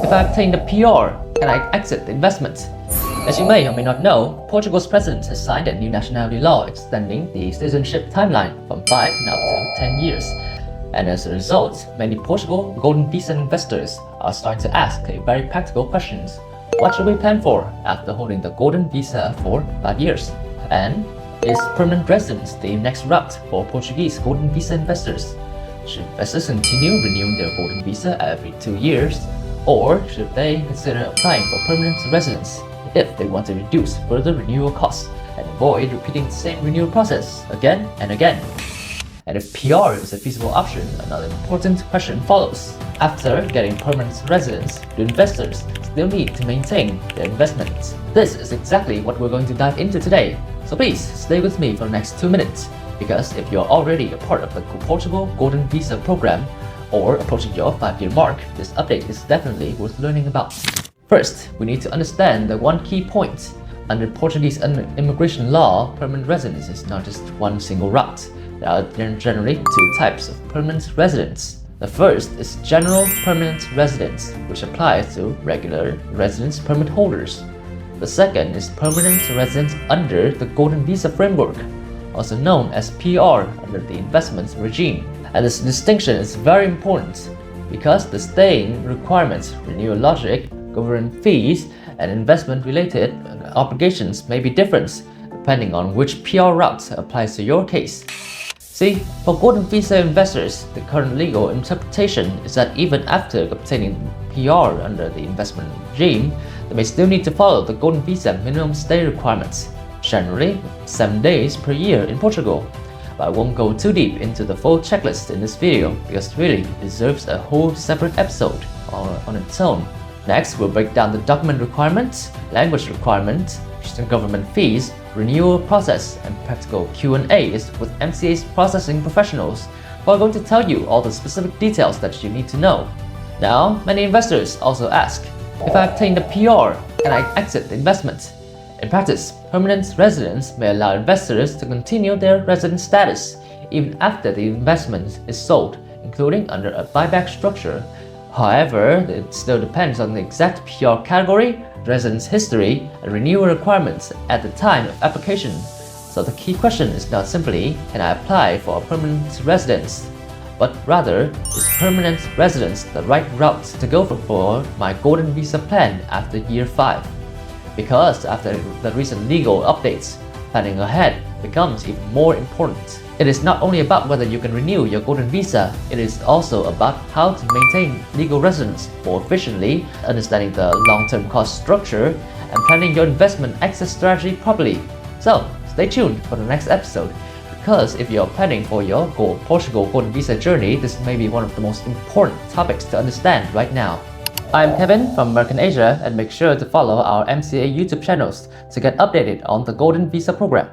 If I obtain the PR, can I exit the investment? As you may or may not know, Portugal's president has signed a new nationality law extending the citizenship timeline from 5 now to 10 years. And as a result, many Portugal golden visa investors are starting to ask a very practical questions. What should we plan for after holding the golden visa for 5 years? And is permanent residence the next route for Portuguese golden visa investors? Should investors continue renewing their golden visa every 2 years? Or should they consider applying for permanent residence if they want to reduce further renewal costs and avoid repeating the same renewal process again and again? And if PR is a feasible option, another important question follows. After getting permanent residence, do investors still need to maintain their investment? This is exactly what we're going to dive into today. So please stay with me for the next 2 minutes, because if you're already a part of the Portugal Golden Visa program or approaching your 5-year mark, this update is definitely worth learning about. First, we need to understand the one key point. Under Portuguese immigration law, permanent residence is not just one single route. There are generally 2 types of permanent residence. The first is general permanent residence, which applies to regular residence permit holders. The second is permanent residence under the Golden Visa framework, also known as PR under the investment regime. And this distinction is very important because the staying requirements, renewal logic, government fees, and investment-related obligations may be different depending on which PR route applies to your case. See, for Golden Visa investors, the current legal interpretation is that even after obtaining PR under the investment regime, they may still need to follow the Golden Visa minimum stay requirements, generally 7 days per year in Portugal. But I won't go too deep into the full checklist in this video because really it deserves a whole separate episode on its own. Next, we'll break down the document requirements, language requirements, government fees, renewal process, and practical Q&As with MCA's processing professionals, who are going to tell you all the specific details that you need to know. Now, many investors also ask, if I obtain the PR, can I exit the investment? In practice, permanent residence may allow investors to continue their resident status even after the investment is sold, including under a buyback structure. However, it still depends on the exact PR category, residence history, and renewal requirements at the time of application. So the key question is not simply, can I apply for a permanent residence? But rather, is permanent residence the right route to go for my Golden Visa plan after year 5? Because after the recent legal updates, planning ahead becomes even more important. It is not only about whether you can renew your Golden Visa, it is also about how to maintain legal residence more efficiently, understanding the long-term cost structure, and planning your investment exit strategy properly. So, stay tuned for the next episode, because if you're planning for your Portugal Golden Visa journey, this may be one of the most important topics to understand right now. I'm Kevin from Mercan Asia, and make sure to follow our MCA YouTube channels to get updated on the Golden Visa program.